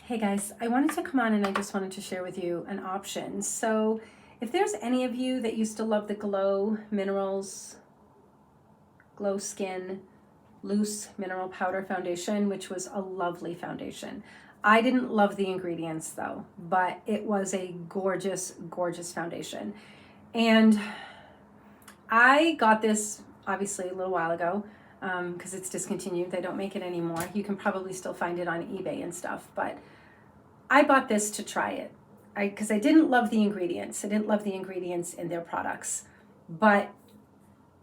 Hey guys, I wanted to come on and I just wanted to share with you an option. So if there's any of you that used to love the Glow Minerals, Glow Skin Loose Mineral Powder Foundation, which was a lovely foundation. I didn't love the ingredients though, but it was a gorgeous, gorgeous foundation. And I got this obviously a little while ago because it's discontinued. They don't make it anymore. You can probably still find it on eBay and stuff, but I bought this to try it because I didn't love the ingredients. I didn't love the ingredients in their products, but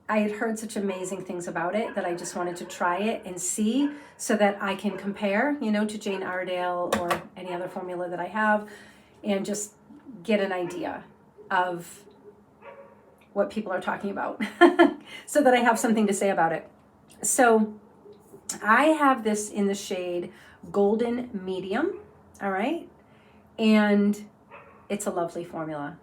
I had heard such amazing things about it that I just wanted to try it and see so that I can compare, to Jane Iredale or any other formula that I have and just get an idea of what people are talking about so that I have something to say about it. So I have this in the shade Golden Medium, all right? And it's a lovely formula.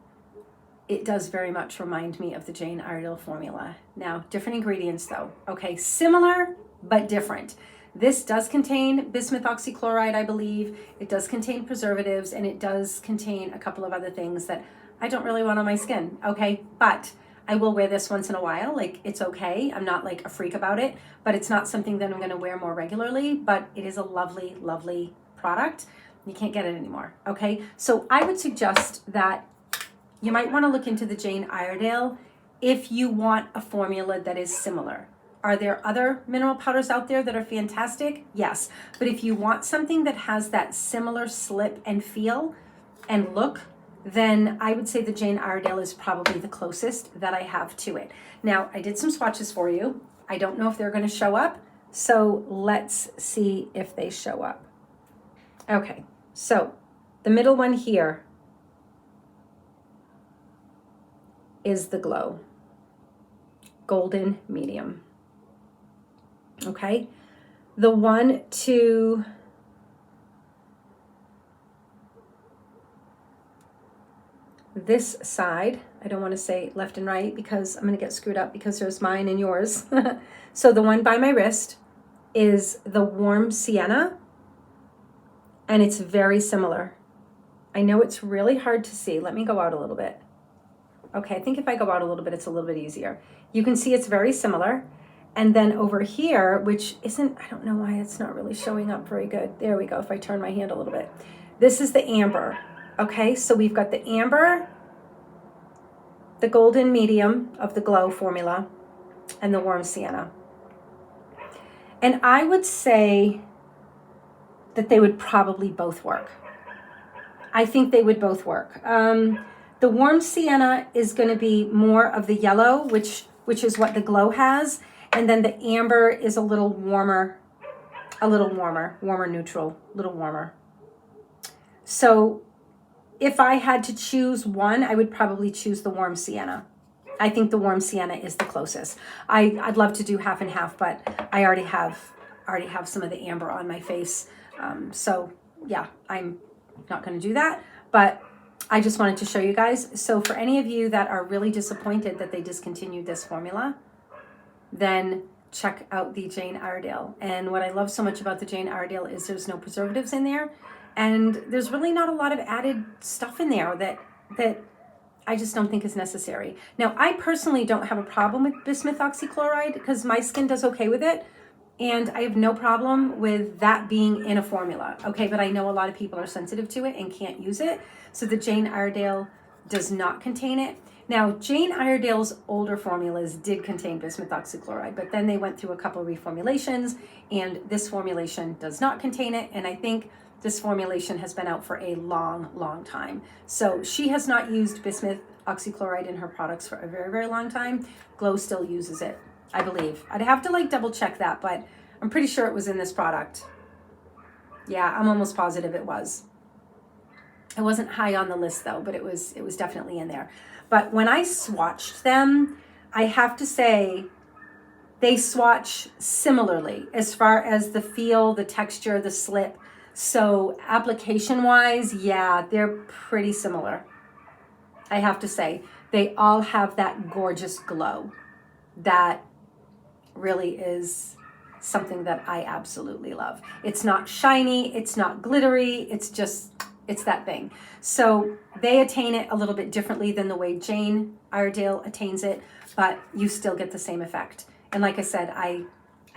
It does very much remind me of the Jane Iredale formula. Now, different ingredients though, okay? Similar, but different. This does contain bismuth oxychloride, I believe. It does contain preservatives, and it does contain a couple of other things that I don't really want on my skin, okay? But I will wear this once in a while, like it's okay. I'm not like a freak about it, but it's not something that I'm gonna wear more regularly, but it is a lovely, lovely product. You can't get it anymore, okay? So I would suggest that you might want to look into the Jane Iredale if you want a formula that is similar. Are there other mineral powders out there that are fantastic? Yes. But if you want something that has that similar slip and feel and look, then I would say the Jane Iredale is probably the closest that I have to it. Now, I did some swatches for you. I don't know if they're going to show up, so let's see if they show up. Okay, so the middle one here is the Glow Golden Medium. Okay, the one to this side, I don't want to say left and right because I'm going to get screwed up because there's mine and yours. So the one by my wrist is the Warm Sienna, and it's very similar. I know it's really hard to see. Let me go out a little bit. Okay, I think if I go out a little bit, it's a little bit easier. You can see it's very similar. And then over here, which isn't, I don't know why it's not really showing up very good. There we go, if I turn my hand a little bit. This is the amber, okay? So we've got the amber, the Golden Medium of the Glow formula, and the Warm Sienna. And I would say that they would probably both work. I think they would both work. The Warm Sienna is going to be more of the yellow, which is what the Glow has. And then the amber is a little warmer, warmer neutral, a little warmer. So if I had to choose one, I would probably choose the Warm Sienna. I think the Warm Sienna is the closest. I'd love to do half and half, but I already have some of the amber on my face. So yeah, I'm not going to do that, but I just wanted to show you guys. So for any of you that are really disappointed that they discontinued this formula, then check out the Jane Iredale. And what I love so much about the Jane Iredale is there's no preservatives in there, and there's really not a lot of added stuff in there that I just don't think is necessary. Now, I personally don't have a problem with bismuth oxychloride because my skin does okay with it, and I have no problem with that being in a formula, okay? But I know a lot of people are sensitive to it and can't use it. So the Jane Iredale does not contain it. Now, Jane Iredale's older formulas did contain bismuth oxychloride, but then they went through a couple of reformulations, and this formulation does not contain it. And I think this formulation has been out for a long, long time. So she has not used bismuth oxychloride in her products for a very, very long time. Glow still uses it, I believe. I'd have to double check that, but I'm pretty sure it was in this product. Yeah, I'm almost positive it was. It wasn't high on the list though, but it was definitely in there. But when I swatched them, I have to say they swatch similarly as far as the feel, the texture, the slip. So application wise, yeah, they're pretty similar. I have to say, they all have that gorgeous glow that really is something that I absolutely love. It's not shiny, it's not glittery, it's that thing. So they attain it a little bit differently than the way Jane Iredale attains it, but you still get the same effect. And like I said, I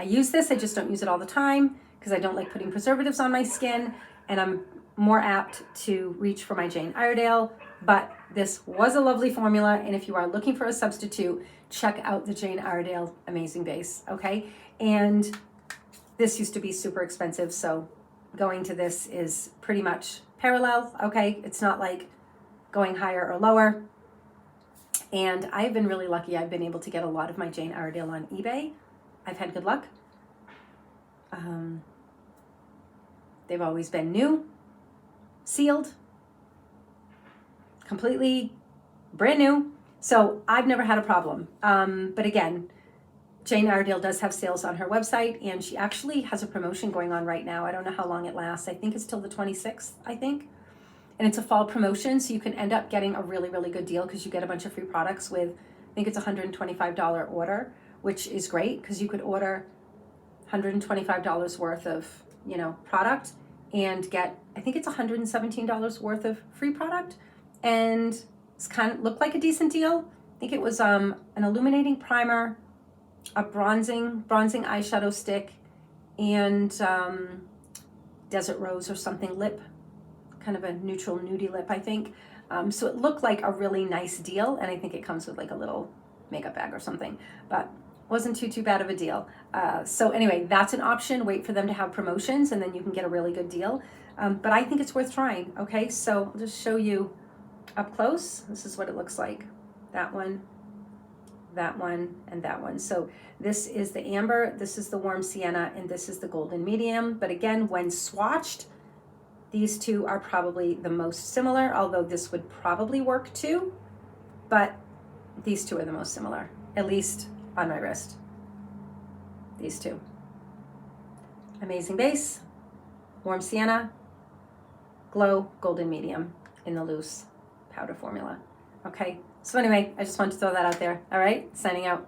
use this, I just don't use it all the time because I don't like putting preservatives on my skin, and I'm more apt to reach for my Jane Iredale. But this was a lovely formula, and if you are looking for a substitute, check out the Jane Iredale Amazing Base, okay? And this used to be super expensive, so going to this is pretty much parallel, okay? It's not like going higher or lower. And I've been really lucky. I've been able to get a lot of my Jane Iredale on eBay. I've had good luck. They've always been new, sealed, completely brand new. So I've never had a problem. But again, Jane Iredale does have sales on her website, and she actually has a promotion going on right now. I don't know how long it lasts. I think it's till the 26th, I think. And it's a fall promotion, so you can end up getting a really, really good deal because you get a bunch of free products with, I think it's a $125 order, which is great because you could order $125 worth of, product and get, I think it's $117 worth of free product. And it's kind of looked like a decent deal. I think it was an illuminating primer, a bronzing eyeshadow stick, and Desert Rose or something lip, kind of a neutral nudie lip, I think. So it looked like a really nice deal, and I think it comes with like a little makeup bag or something, but wasn't too bad of a deal. So anyway, that's an option. Wait for them to have promotions, and then you can get a really good deal. But I think it's worth trying, okay? So I'll just show you up close. This is what it looks like. That one, and that one. So this is the amber, this is the warm sienna, and this is the golden medium. But again, when swatched, these two are probably the most similar, although this would probably work too, but these two are the most similar, at least on my wrist. These two. Amazing Base, warm sienna, glow, golden medium in the loose powder formula. Okay, so anyway, I just wanted to throw that out there. All right, signing out.